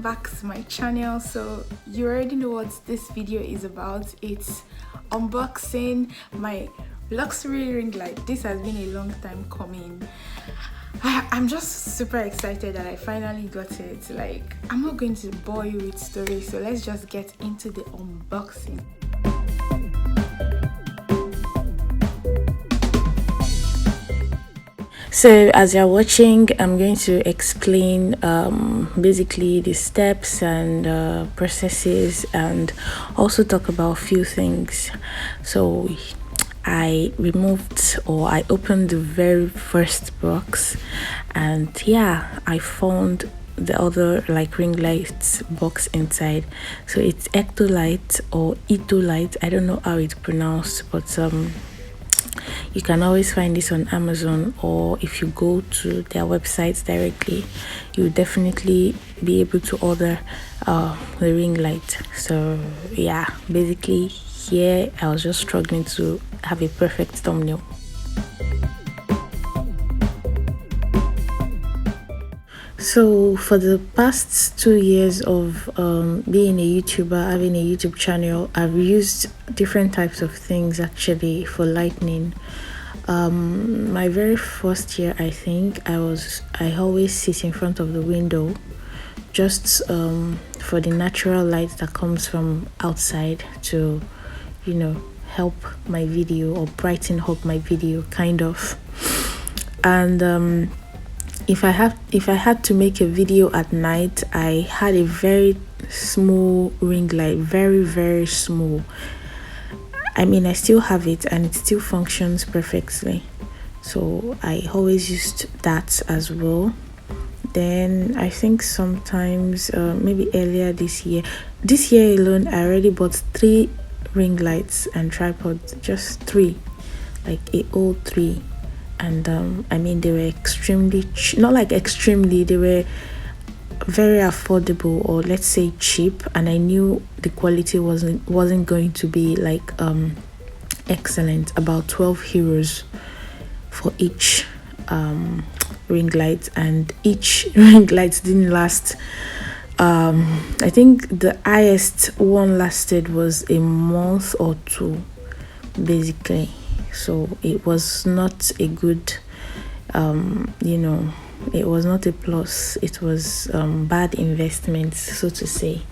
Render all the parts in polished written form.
back to my channel. So you already know what this video is about. It's unboxing my luxury ring light. This has been a long time coming. I'm just super excited that I finally got it. Like, I'm not going to bore you with stories, so let's just get into the unboxing. So as you're watching, I'm going to explain basically the steps and processes, and also talk about a few things. So I opened the very first box, and yeah, I found the other like ring lights box inside. So it's EOTO light or EOTO light. I don't know how it's pronounced, but you can always find this on Amazon, or if you go to their websites directly, you'll definitely be able to order the ring light. So yeah, basically here I was just struggling to have a perfect thumbnail. So for the past 2 years of being a YouTuber, having a YouTube channel, I've used different types of things actually for lighting. My very first year, I think I always sit in front of the window just for the natural light that comes from outside to, you know, help my video or brighten up my video kind of. And if I had to make a video at night, I had a very small ring light, very small. I mean, I still have it and it still functions perfectly, so I always used that as well. Then I think sometimes maybe earlier this year alone, I already bought 3 ring lights and tripods, just 3, like a old 3. And I mean, they were extremely not like extremely, they were very affordable, or let's say cheap, and I knew the quality wasn't going to be like excellent. About 12 euros for each ring light, and each ring light didn't last. I think the highest one lasted was a month or 2 basically. So it was not a good it was not a plus. It was bad investment, so to say.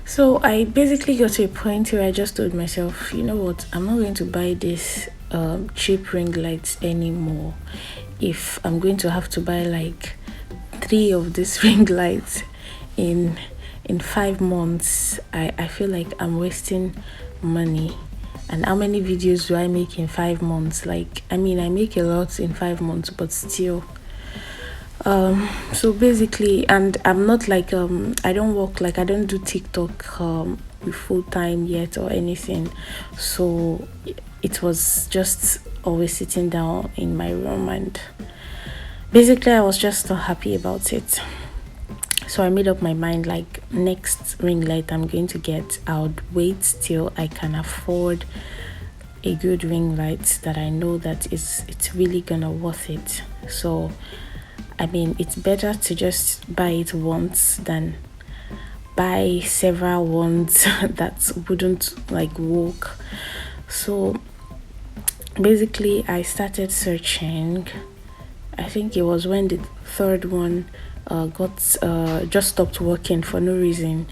So I basically got to a point where I just told myself, you know what, I'm not going to buy this cheap ring lights anymore. If I'm going to have to buy like 3 of these ring lights in 5 months, I feel like I'm wasting money. And how many videos do I make in 5 months? Like, I mean, I make a lot in 5 months, but still. So basically, and I'm not like I don't do TikTok full time yet or anything, so it was just always sitting down in my room, and basically I was just not happy about it. So I made up my mind, like, next ring light I'm going to get, I would wait till I can afford a good ring light that I know that it's really gonna worth it. So I mean, it's better to just buy it once than buy several ones that wouldn't like work. So basically I started searching. I think it was when the 3rd one just stopped working for no reason.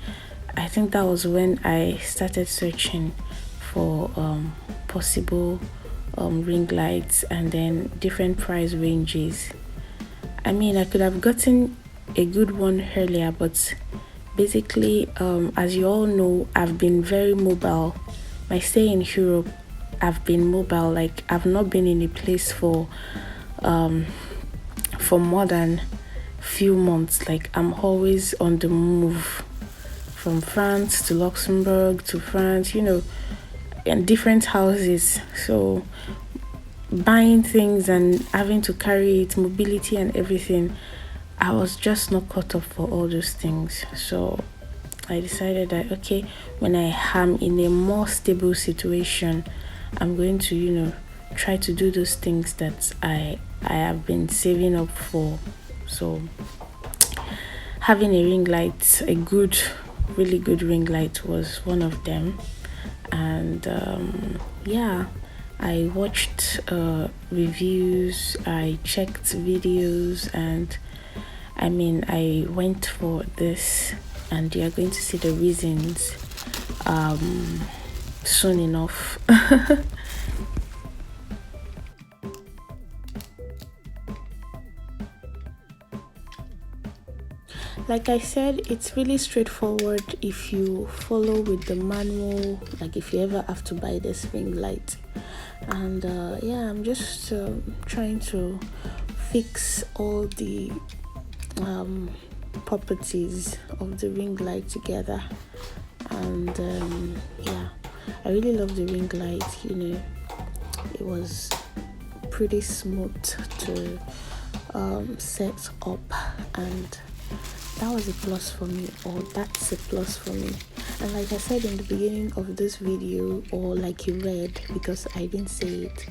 I think that was when I started searching for possible ring lights, and then different price ranges. I mean, I could have gotten a good one earlier, but basically, as you all know, I've been very mobile. My stay in Europe, I've been mobile. Like, I've not been in a place for more than few months. Like, I'm always on the move, from France to Luxembourg to France, you know, and different houses. So buying things and having to carry it, mobility and everything, I was just not caught up for all those things. So I decided that okay, when I am in a more stable situation, I'm going to, try to do those things that I have been saving up for. So having a ring light, a good, really good ring light, was one of them. And yeah, I watched reviews, I checked videos, and I mean, I went for this, and you're going to see the reasons soon enough. Like I said, it's really straightforward if you follow with the manual, like if you ever have to buy this ring light. And yeah, I'm just trying to fix all the properties of the ring light together. And yeah, I really love the ring light. It was pretty smooth to set up, and that was a plus for me, or that's a plus for me. And like I said in the beginning of this video, or like you read, because I didn't say it,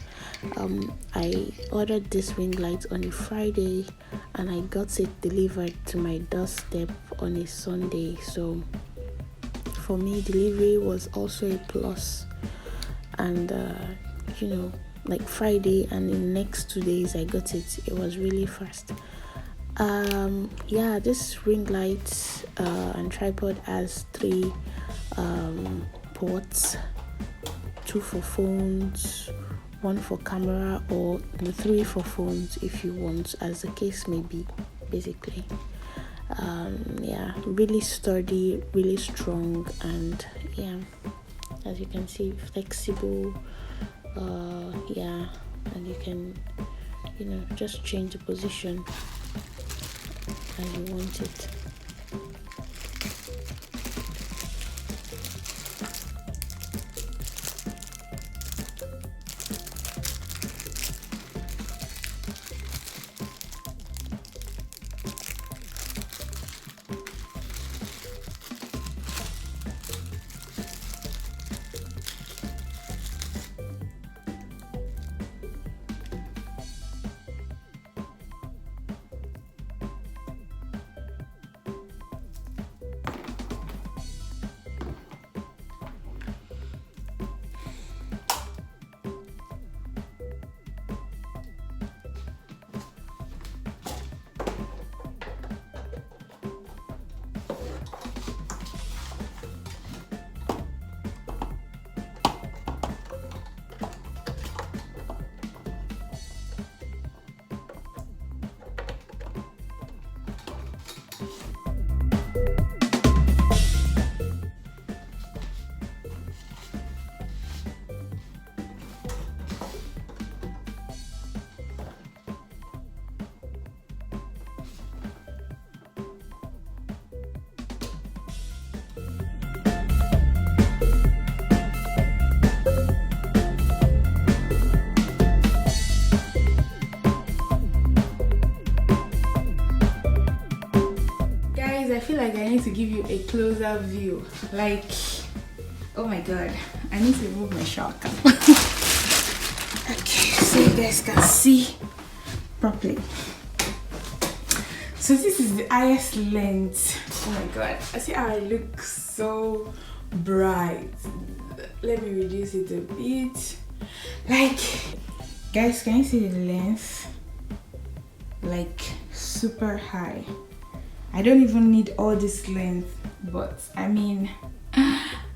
I ordered this ring light on a Friday and I got it delivered to my doorstep on a Sunday. So for me, delivery was also a plus. And like Friday, and in the next 2 days I got it. It was really fast. Yeah, this ring light and tripod has 3 ports, 2 for phones, 1 for camera, or the 3 for phones if you want, as the case may be, basically. Yeah, really sturdy, really strong, and yeah, as you can see, flexible. Yeah, and you can just change the position as you want it. I feel like I need to give you a closer view. Like, oh my god, I need to remove my shower cap. Okay, so you guys can see properly. So this is the highest length. Oh my god, I see how I look so bright. Let me reduce it a bit. Like, guys, can you see the length? Like, super high. I don't even need all this length, but I mean,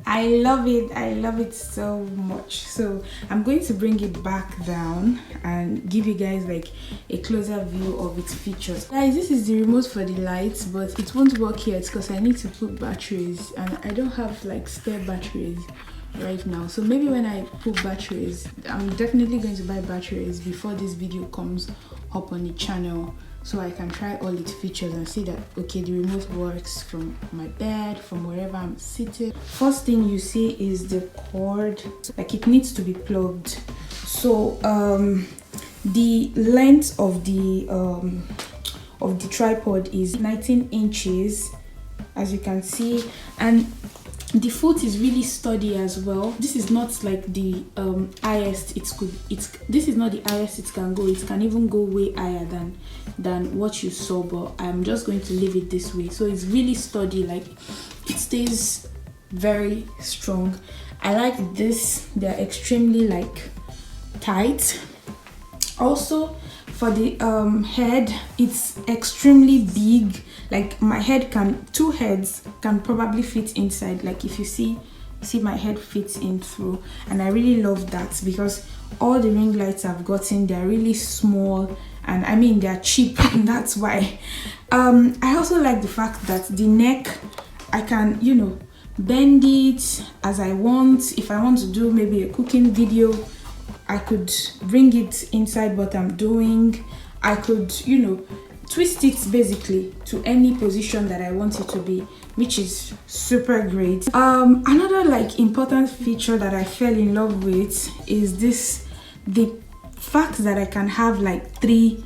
I love it so much. So I'm going to bring it back down and give you guys like a closer view of its features. Guys, this is the remote for the lights, but it won't work yet because I need to put batteries, and I don't have like spare batteries right now. So maybe when I put batteries, I'm definitely going to buy batteries before this video comes up on the channel, so I can try all its features and see that okay, the remote works from my bed, from wherever I'm sitting. First thing you see is the cord, like it needs to be plugged. So the length of the of the tripod is 19 inches, as you can see, and the foot is really sturdy as well. This is not like the highest this is not the highest it can go. It can even go way higher than what you saw, but I'm just going to leave it this way. So it's really sturdy, like it stays very strong. I like this. They're extremely like tight. Also for the head, it's extremely big. Like my head two heads can probably fit inside. Like if you see my head fits in through, and I really love that because all the ring lights I've gotten, they're really small, and I mean they're cheap, and that's why. I also like the fact that the neck, I can, you know, bend it as I want. If I want to do maybe a cooking video, I could bring it inside what I'm doing. I could, you know, twist it basically to any position that I want it to be, which is super great. Another like important feature that I fell in love with is the fact that I can have like 3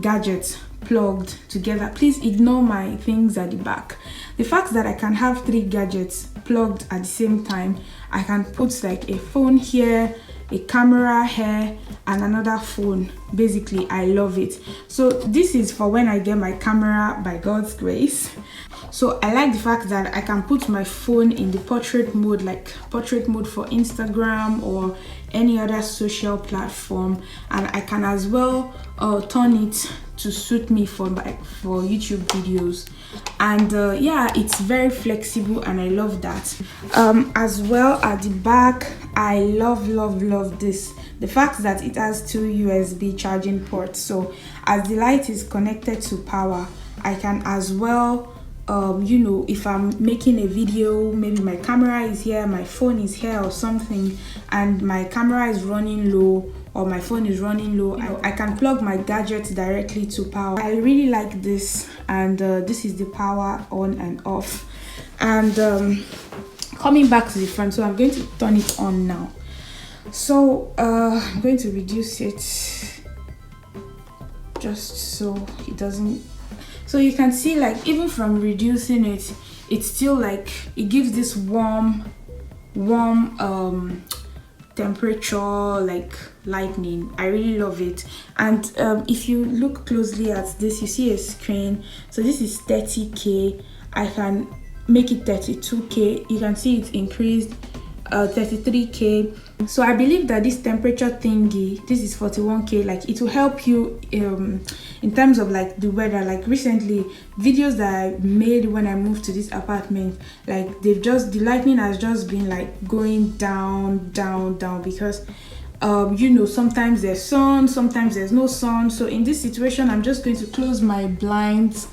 gadgets plugged together. Please ignore my things at the back. The fact that I can have 3 gadgets plugged at the same time, I can put like a phone here, a camera here, and another phone. Basically, I love it. So this is for when I get my camera, by God's grace. So I like the fact that I can put my phone in the portrait mode, like portrait mode for Instagram or any other social platform, and I can as well turn it to suit me for YouTube videos. And yeah, it's very flexible, and I love that. As well, at the back, I love this, the fact that it has 2 USB charging ports. So as the light is connected to power, I can as well, you know, if I'm making a video, maybe my camera is here, my phone is here or something, and my camera is running low or my phone is running low, I can plug my gadget directly to power. I really like this, and this is the power on and off. And coming back to the front, so I'm going to turn it on now. So I'm going to reduce it just so it doesn't. So you can see, like, even from reducing it, it's still like it gives this warm temperature, like lightning. I really love it. And if you look closely at this, you see a screen. So this is 30K. I can make it 32K. You can see it's increased 33K. So I believe that this temperature thingy, this is 41K, like it will help you in terms of like the weather. Like recently, videos that I made when I moved to this apartment, like the lightning has just been like going down because you know, sometimes there's sun, sometimes there's no sun. So in this situation, I'm just going to close my blinds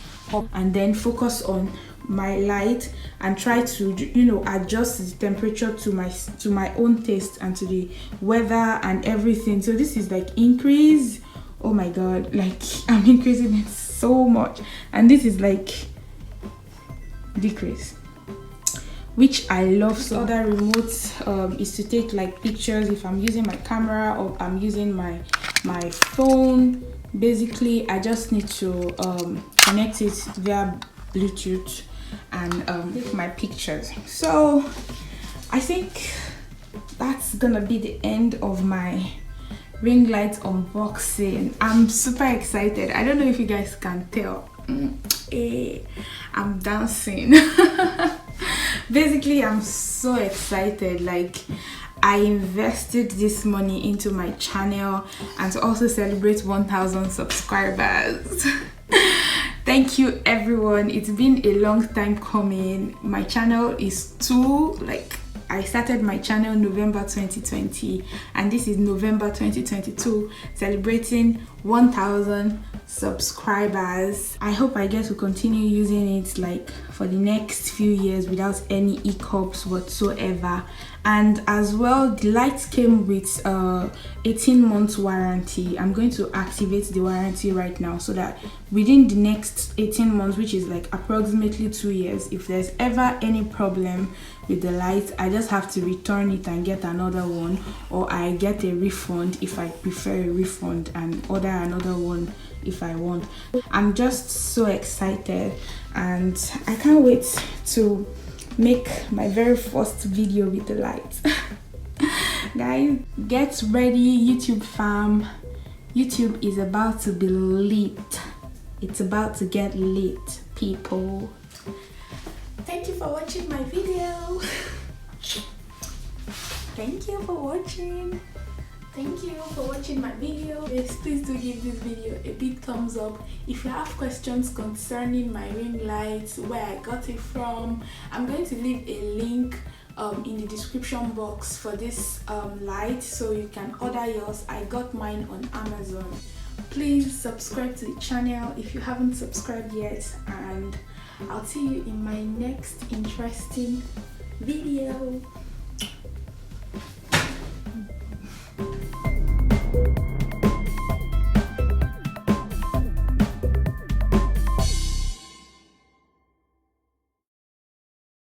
and then focus on my light and try to, you know, adjust the temperature to my own taste and to the weather and everything. So this is like increase. Oh my god, like I'm increasing it so much, and this is like decrease, which I love. So other remotes is to take like pictures if I'm using my camera or I'm using my phone. Basically, I just need to connect it via Bluetooth and take my pictures. So I think that's gonna be the end of my ring light unboxing. I'm super excited. I don't know if you guys can tell. I'm dancing. Basically, I'm so excited. Like, I invested this money into my channel and to also celebrate 1,000 subscribers. Thank you, everyone. It's been a long time coming. My channel is I started my channel November 2020, and this is November 2022, celebrating 1,000 subscribers. I hope I get to continue using it like for the next few years without any hiccups whatsoever. And as well, the lights came with 18 months warranty. I'm going to activate the warranty right now so that within the next 18 months, which is like approximately 2 years, if there's ever any problem with the light, I just have to return it and get another one, or I get a refund if I prefer a refund and order another one if I want. I'm just so excited, and I can't wait to make my very first video with the light. Guys, get ready, YouTube fam. YouTube is about to be lit. It's about to get lit, people. Thank you for watching my video. Thank you for watching. Thank you for watching my video. Yes, please do give this video a big thumbs up. If you have questions concerning my ring lights, where I got it from, I'm going to leave a link in the description box for this light, so you can order yours. I got mine on Amazon. Please subscribe to the channel if you haven't subscribed yet, and I'll see you in my next interesting video.